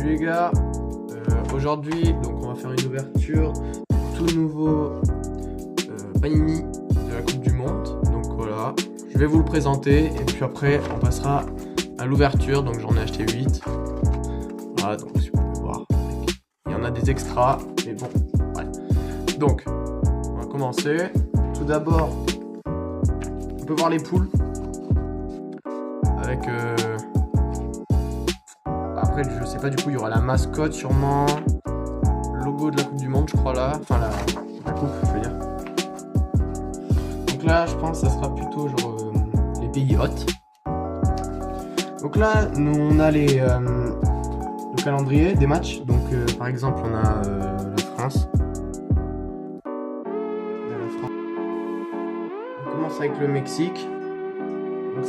Salut les gars, aujourd'hui donc on va faire une ouverture tout nouveau Panini de la Coupe du Monde. Donc voilà, je vais vous le présenter et puis après on passera à l'ouverture. Donc j'en ai acheté 8. Voilà, donc si vous pouvez voir, il y en a des extras, mais bon, bref. Donc on va commencer. Tout d'abord, on peut voir les poules avec après je sais pas, du coup il y aura la mascotte sûrement, le logo de la Coupe du Monde je crois là, enfin la coupe je veux dire. Donc là je pense que ça sera plutôt genre les pays hôtes. Donc là nous on a le calendrier des matchs. Donc par exemple on a la France. On commence avec le Mexique. Donc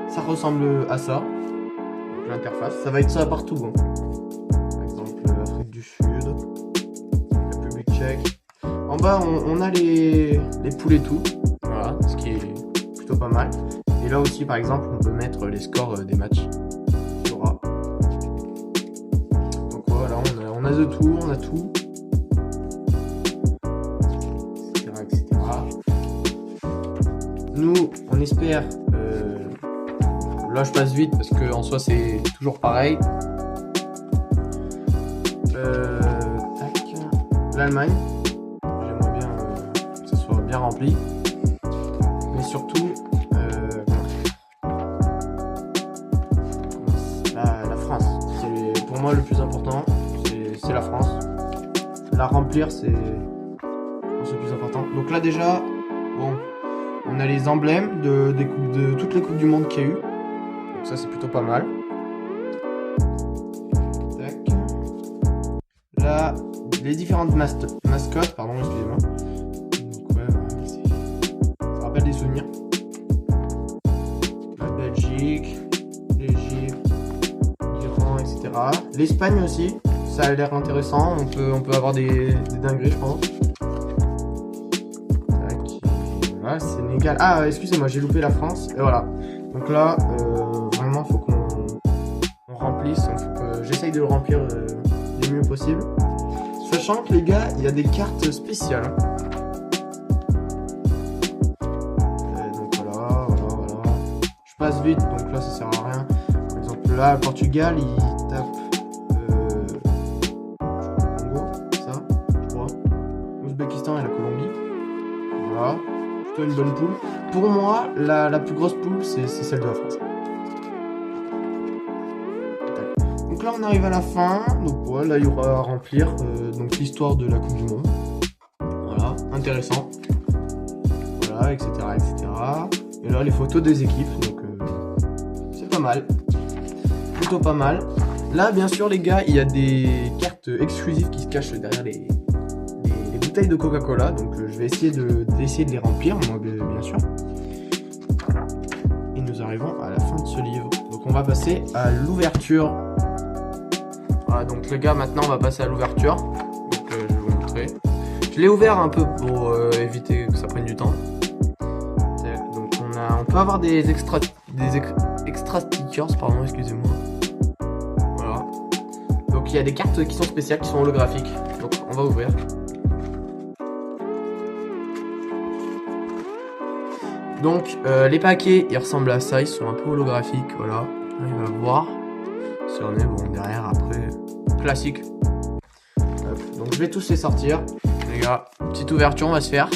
ça ressemble à ça. Donc l'interface, ça va être ça partout. Hein. Par exemple Afrique du Sud, République tchèque. En bas on a les poules et tout. Voilà, ce qui est plutôt pas mal. Et là aussi par exemple on peut mettre les scores des matchs. Donc voilà, on a de tout, on a tout. Etc. Nous on espère. Là je passe vite parce que en soi c'est toujours pareil. L'Allemagne, j'aimerais bien que ça soit bien rempli, mais surtout la France. Pour moi le plus important, c'est la France. La remplir c'est le plus important. Donc là déjà, bon, on a les emblèmes de toutes les coupes du monde qu'il y a eu. Donc ça c'est plutôt pas mal. Tac. Là, les différentes mascottes, pardon, excusez-moi. Donc ouais, ça rappelle des souvenirs. La Belgique, l'Égypte, l'Iran, etc. L'Espagne aussi, ça a l'air intéressant. On peut avoir des dingueries, je pense. Tac. Voilà, Sénégal. Ah, excusez-moi, j'ai loupé la France. Et voilà. Donc là, vraiment, faut qu'on remplisse. Faut que j'essaye de le remplir du mieux possible. Sachant que les gars, il y a des cartes spéciales. Donc voilà. Je passe vite, donc là ça sert à rien. Par exemple là, le Portugal, il tape Congo, ça, je crois. L'Ouzbékistan et la Colombie. Voilà, plutôt une bonne poule. Pour moi, la plus grosse poule, c'est celle de la France. Donc là on arrive à la fin, donc ouais, là il y aura à remplir donc l'histoire de la Coupe du Monde. Voilà, intéressant. Voilà, etc. Et là les photos des équipes, donc c'est pas mal. Plutôt pas mal. Là bien sûr les gars, il y a des cartes exclusives qui se cachent derrière les bouteilles de Coca-Cola, donc je vais essayer de les remplir, moi bien sûr. Et nous arrivons à la fin de ce livre. Donc on va passer à l'ouverture. Voilà, donc les gars, maintenant on va passer à l'ouverture. Donc je vais vous montrer. Je l'ai ouvert un peu pour éviter que ça prenne du temps. Donc on peut avoir des extra stickers, pardon, excusez-moi. Voilà. Donc il y a des cartes qui sont spéciales, qui sont holographiques. Donc on va ouvrir. Donc les paquets, ils ressemblent à ça, ils sont un peu holographiques, voilà. Là, il va voir. Si on est bon derrière après, classique. Hop. Donc je vais tous les sortir, les gars. Petite ouverture, on va se faire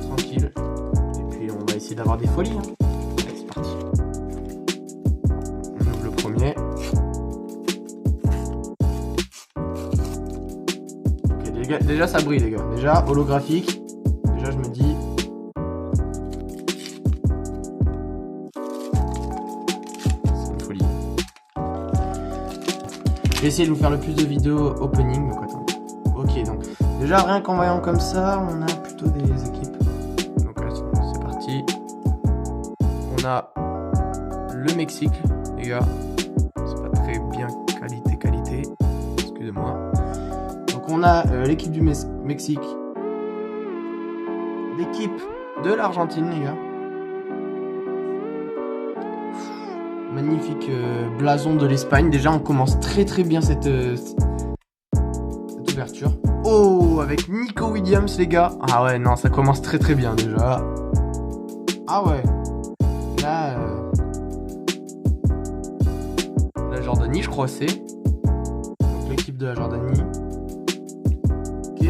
tranquille. Et puis on va essayer d'avoir des folies. Hein. Allez, c'est parti. On ouvre le premier. Ok, les gars, déjà ça brille, les gars. Déjà holographique. Déjà je me dis. Je vais essayer de vous faire le plus de vidéos opening, donc attends. Ok, donc déjà rien qu'en voyant comme ça, on a plutôt des équipes. Donc là, c'est parti. On a le Mexique, les gars. C'est pas très bien qualité. Excusez-moi. Donc on a l'équipe du Mexique. L'équipe de l'Argentine, les gars. Magnifique blason de l'Espagne. Déjà, on commence très très bien cette ouverture. Oh, avec Nico Williams, les gars. Ah ouais, non, ça commence très très bien déjà. Ah ouais. Là, la Jordanie, je crois c'est. Donc l'équipe de la Jordanie. Ok,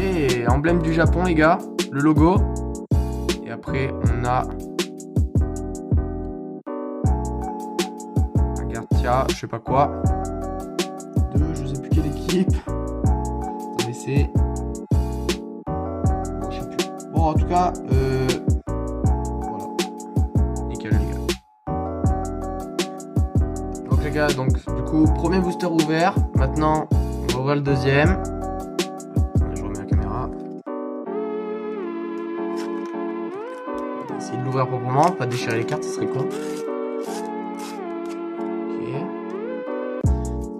emblème du Japon, les gars. Le logo. Et après, on a un Garcia, je sais pas quoi. Je sais plus quelle équipe. Attendez, c'est... Bon, je sais plus. Bon, en tout cas, voilà. Nickel, les gars. Donc, les gars, donc, du coup, premier booster ouvert. Maintenant, on va ouvrir le deuxième. Je remets la caméra. On va essayer de l'ouvrir proprement, pas déchirer les cartes, ce serait con.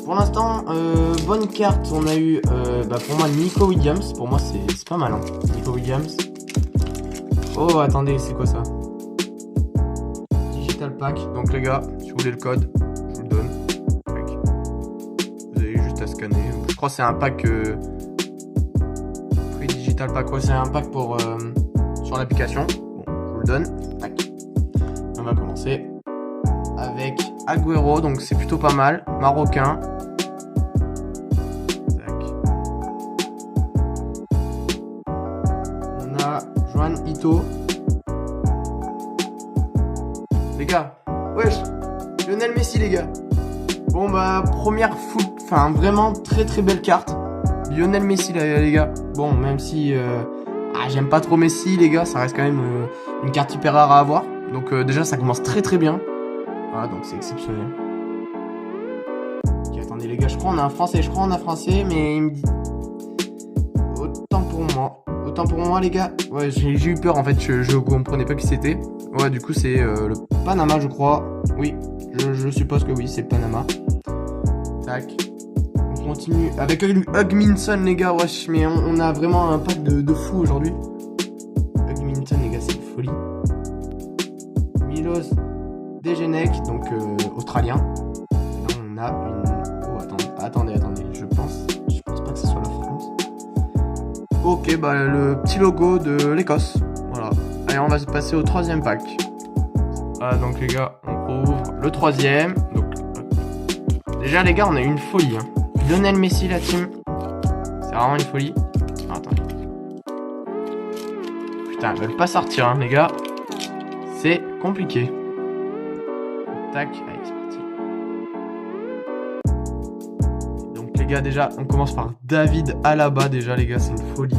Pour l'instant, bonne carte, on a eu pour moi Nico Williams, pour moi c'est pas mal hein. Nico Williams. Oh attendez, c'est quoi ça? Digital Pack, donc les gars, si vous voulez le code, je vous le donne. Vous avez juste à scanner, je crois que c'est un pack Free Digital Pack, ouais c'est un pack pour sur l'application. Bon, je vous le donne. Tac. On va commencer avec Agüero, donc c'est plutôt pas mal, marocain. Juan Ito. Les gars, wesh, Lionel Messi les gars. Bon bah première full, enfin vraiment très très belle carte. Lionel Messi les gars. Bon même si j'aime pas trop Messi les gars, ça reste quand même une carte hyper rare à avoir. Donc déjà ça commence très très bien. Voilà donc c'est exceptionnel. Ok attendez les gars, je crois on a un français, mais il me dit autant pour moi. Autant pour moi les gars, ouais j'ai eu peur en fait, je comprenais pas qui c'était. Ouais du coup c'est le Panama je crois. Oui, je suppose que oui c'est le Panama. Tac. On continue avec Hugminson les gars, wesh mais on a vraiment un pack de fou aujourd'hui. Hugminson les gars c'est une folie. Milos Degenek, donc australien. Là on a une... Oh attendez, je pense pas que ce soit la France. Ok, bah le petit logo de l'Écosse. Voilà. Allez, on va se passer au troisième pack. Voilà, donc les gars, on ouvre le troisième. Donc, déjà les gars, on a eu une folie. Hein. Lionel Messi, la team. C'est vraiment une folie. Ah, attendez. Putain, ils veulent pas sortir, hein, les gars. C'est compliqué. Tac, allez, c'est parti. Les gars, déjà, on commence par David Alaba. Déjà, les gars, c'est une folie.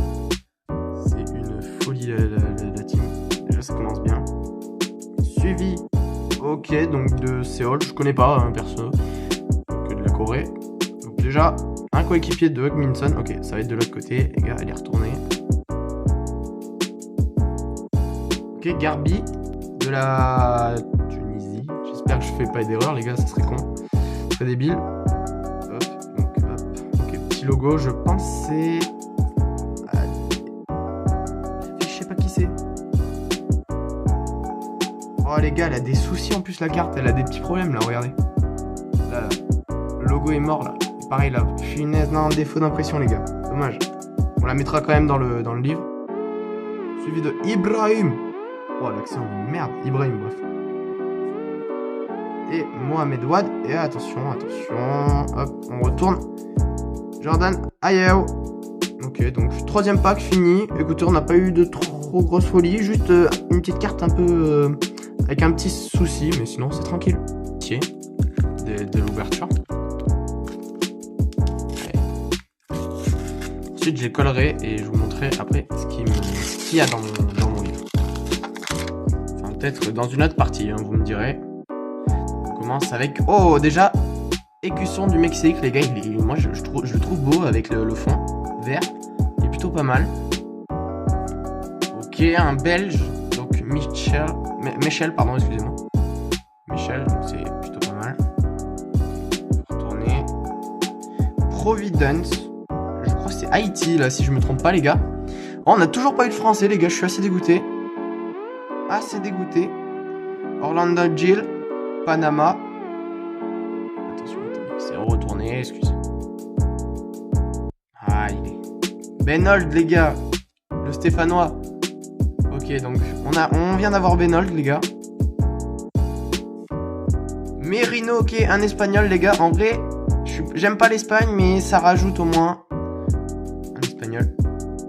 C'est une folie, la team. Déjà, ça commence bien. Suivi, ok, donc de Séoul. Je connais pas, hein, perso. Que de la Corée. Donc, déjà, un coéquipier de Hugminson. Ok, ça va être de l'autre côté. Les gars, elle est retournée. Ok, Garbi de la Tunisie. J'espère que je fais pas d'erreur, les gars, ça serait con. Ça serait débile. Logo, je pense c'est... Je sais pas qui c'est. Oh les gars, elle a des soucis en plus la carte, elle a des petits problèmes là, regardez. Là, le logo est mort là. Et pareil là, finesse, non, défaut d'impression les gars. Dommage. On la mettra quand même dans le livre. Suivi de Ibrahim. Oh l'accent, merde, Ibrahim, bref. Et Mohamed Wad. Et attention, hop, on retourne. Jordan Ayew. Ok, donc troisième pack fini. Écoutez, on n'a pas eu de trop grosse folie. Juste une petite carte un peu avec un petit souci. Mais sinon, c'est tranquille. De l'ouverture. Ensuite, je les collerai et je vous montrerai après ce qu'il y a dans mon livre. Enfin, peut-être dans une autre partie, hein, vous me direz. On commence avec... Oh, déjà... Écusson du Mexique, les gars, moi je le trouve beau avec le fond vert, il est plutôt pas mal. Ok, un belge, donc Michel, pardon, excusez-moi. Michel, donc c'est plutôt pas mal. Retourner. Providence, je crois que c'est Haïti là, si je me trompe pas, les gars. Oh, on n'a toujours pas eu de français, les gars, je suis assez dégoûté. Orlando Gil, Panama. C'est retourné, excusez. Ah, il est... Benold, les gars. Le Stéphanois. Ok, donc on vient d'avoir Benold, les gars. Merino, ok, un espagnol, les gars. En vrai, j'aime pas l'Espagne, mais ça rajoute au moins un espagnol.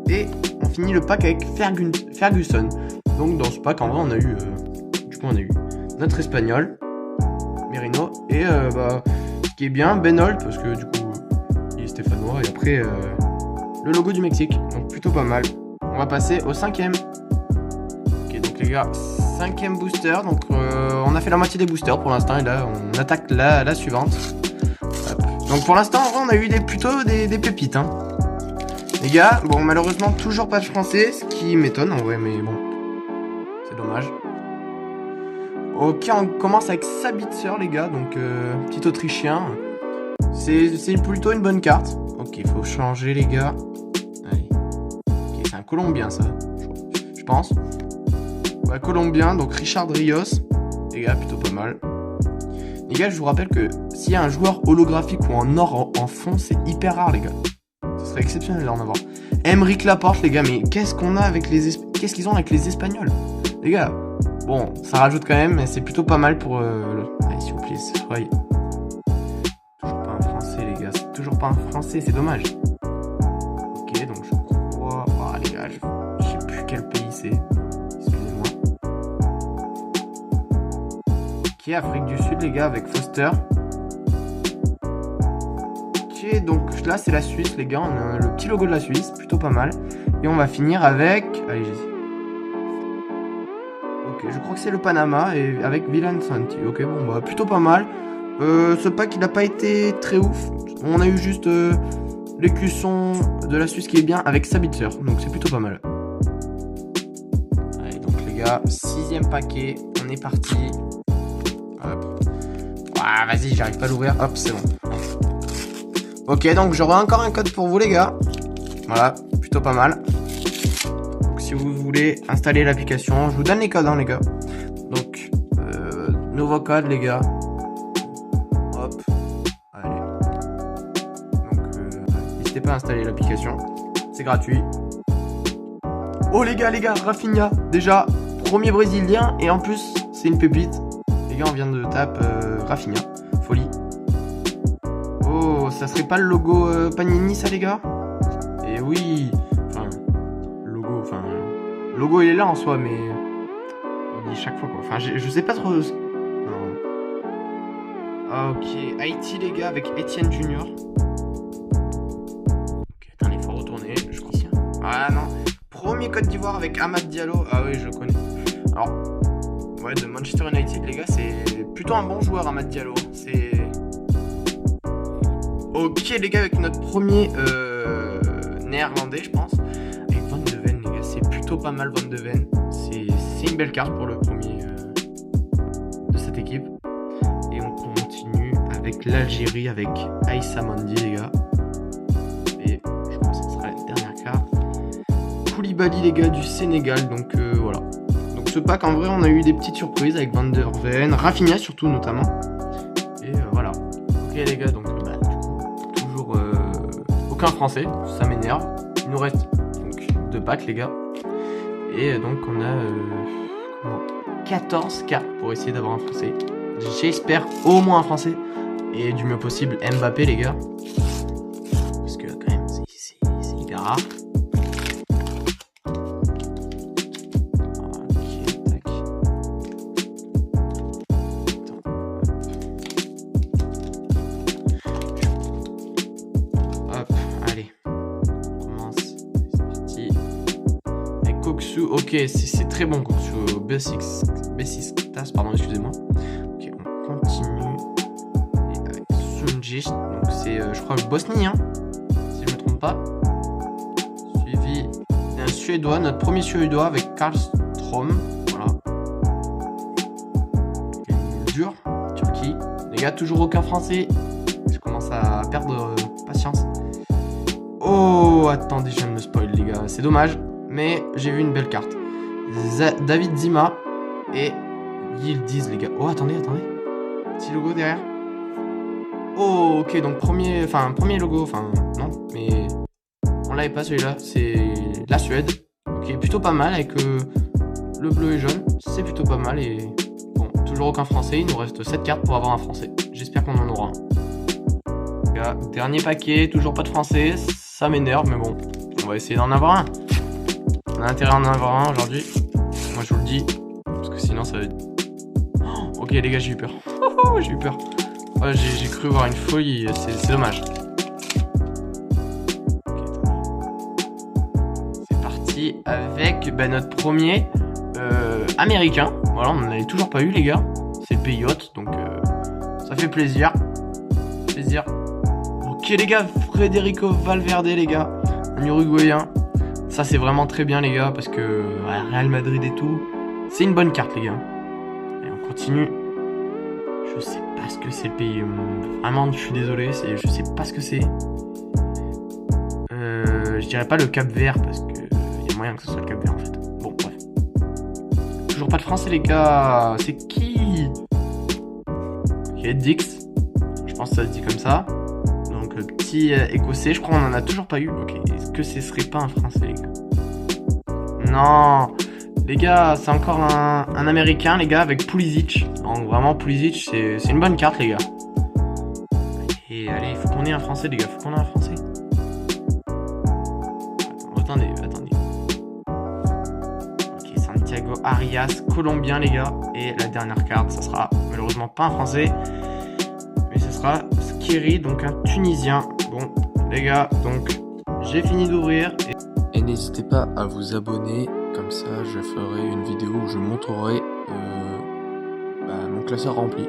Et on finit le pack avec Ferguson. Donc dans ce pack, en vrai, on a eu notre espagnol, Merino, et ce qui est bien, Benold, parce que du coup, il est stéphanois, et après, le logo du Mexique. Donc plutôt pas mal. On va passer au 5e. Ok, donc les gars, 5e booster. Donc on a fait la moitié des boosters pour l'instant, et là, on attaque la suivante. Hop. Donc pour l'instant, en vrai, on a eu plutôt des pépites, hein. Les gars, bon, malheureusement, toujours pas de français, ce qui m'étonne en vrai, mais bon, c'est dommage. Ok, on commence avec Sabitzer, les gars, donc petit autrichien. C'est plutôt une bonne carte. Ok, il faut changer, les gars. Allez. Ok, c'est un Colombien, ça, je pense. Ouais, Colombien, donc Richard Rios. Les gars, plutôt pas mal. Les gars, je vous rappelle que s'il y a un joueur holographique ou en or en fond, c'est hyper rare, les gars. Ce serait exceptionnel d'en avoir. Emeric Laporte, les gars, mais qu'est-ce qu'on a avec qu'est-ce qu'ils ont avec les Espagnols, les gars? Bon, ça rajoute quand même, mais c'est plutôt pas mal pour allez, s'il vous plaît, soyez. Toujours pas un français, les gars. C'est toujours pas un français, c'est dommage. Ok, donc je crois... Oh, les gars, je sais plus quel pays c'est. Excusez-moi. Ok, Afrique du Sud, les gars, avec Foster. Ok, donc là c'est la Suisse, les gars, on a le petit logo de la Suisse, plutôt pas mal. Et on va finir avec... Allez, ok, je crois que c'est le Panama, et avec Villan Santi. Ok, bon, bah plutôt pas mal. Ce pack, il n'a pas été très ouf. On a eu juste l'écusson de la Suisse qui est bien avec Sabitzer, donc c'est plutôt pas mal. Allez, donc les gars, 6e paquet, on est parti. Hop. Ah, vas-y, j'arrive pas à l'ouvrir. Hop, c'est bon. Ok, donc j'aurai encore un code pour vous, les gars. Voilà, plutôt pas mal. Donc si vous voulez installer l'application, je vous donne les codes, hein, les gars. Donc, nouveau code, les gars. Hop, allez. Donc, n'hésitez pas à installer l'application. C'est gratuit. Oh, les gars, Rafinha. Déjà, premier Brésilien. Et en plus, c'est une pépite. Les gars, on vient de taper Rafinha. Folie. Oh, ça serait pas le logo Panini, ça, les gars? Et oui. Le logo, il est là en soi, mais il est chaque fois, quoi. Enfin, je sais pas trop. Non. Ok, Haïti, les gars, avec Etienne Junior. Ok, attendez, il faut retourner. Je crois. Ah non. Premier Côte d'Ivoire avec Amad Diallo. Ah oui, je le connais. Alors, ouais, de Manchester United, les gars, c'est plutôt un bon joueur, Amad Diallo. C'est. Ok, les gars, avec notre premier néerlandais, je pense. Avec Van de Ven, les gars, c'est plutôt pas mal, Van de Ven. C'est une belle carte pour le premier de cette équipe. Et on continue avec l'Algérie, avec Aïssa Mandi, les gars. Et je pense que ce sera la dernière carte. Koulibaly, les gars, du Sénégal. Donc voilà. Donc ce pack, en vrai, on a eu des petites surprises avec Van der Ven, Rafinha surtout, notamment. Et voilà. Ok, les gars, donc toujours aucun français, ça m'énerve. Il nous reste donc 2 packs, les gars. Et donc on a 14 cartes pour essayer d'avoir un français. J'espère au moins un français. Et du mieux possible Mbappé, les gars. Parce que quand même c'est hyper rare. Ok, tac. Hop, allez. On commence. C'est parti. Avec Koksu. Ok, c'est très bon, Koksu. Besiktas, pardon, excusez-moi. Ok, on continue. Et avec Sunjic. Donc c'est, je crois, le Bosnien, si je me trompe pas. Suivi d'un Suédois, notre premier Suédois avec Karlstrom. Voilà. Dur, Turquie. Les gars, toujours aucun français. Je commence à perdre patience. Oh, attendez, je viens de me spoil, les gars. C'est dommage, mais j'ai vu une belle carte. David Zima et Yildiz, les gars. Oh, attendez. Petit logo derrière. Oh, ok, donc premier logo, enfin, non, mais on l'avait pas celui-là, c'est la Suède, qui est plutôt pas mal avec le bleu et jaune, c'est plutôt pas mal et bon, toujours aucun français, il nous reste 7 cartes pour avoir un français, j'espère qu'on en aura un. Là, dernier paquet, toujours pas de français, ça m'énerve, mais bon, on va essayer d'en avoir un. On a intérêt à en avoir un aujourd'hui, moi je vous le dis, parce que sinon ça va être... Oh, ok les gars, j'ai eu peur, j'ai eu peur. Ouais, j'ai cru voir une folie, c'est dommage. C'est parti avec notre premier américain. Voilà, on n'en avait toujours pas eu les gars. C'est le pays hôte, donc ça fait plaisir. Ok les gars, Federico Valverde les gars, un Uruguayen. Ça c'est vraiment très bien les gars, parce que Real Madrid et tout, c'est une bonne carte les gars. Et on continue. Je sais pas ce que c'est le pays. Vraiment, je suis désolé, je sais pas ce que c'est. Je dirais pas le Cap Vert parce que y a moyen que ce soit le Cap Vert en fait. Bon, bref. Toujours pas de français les gars. C'est qui? Ok, Dix. Je pense que ça se dit comme ça. Donc petit écossais. Je crois qu'on en a toujours pas eu. Ok. Est-ce que ce serait pas un français les gars? Non. Les gars, c'est encore un américain, les gars, avec Pulisic. Donc vraiment, Pulisic, c'est une bonne carte, les gars. Et allez, il faut qu'on ait un français, les gars. Faut qu'on ait un français. Attendez. Ok, Santiago Arias, colombien, les gars. Et la dernière carte, ça sera malheureusement pas un français. Mais ce sera Skiri, donc un tunisien. Bon, les gars, donc j'ai fini d'ouvrir. Et n'hésitez pas à vous abonner. Comme ça, je ferai une vidéo où je montrerai mon classeur rempli.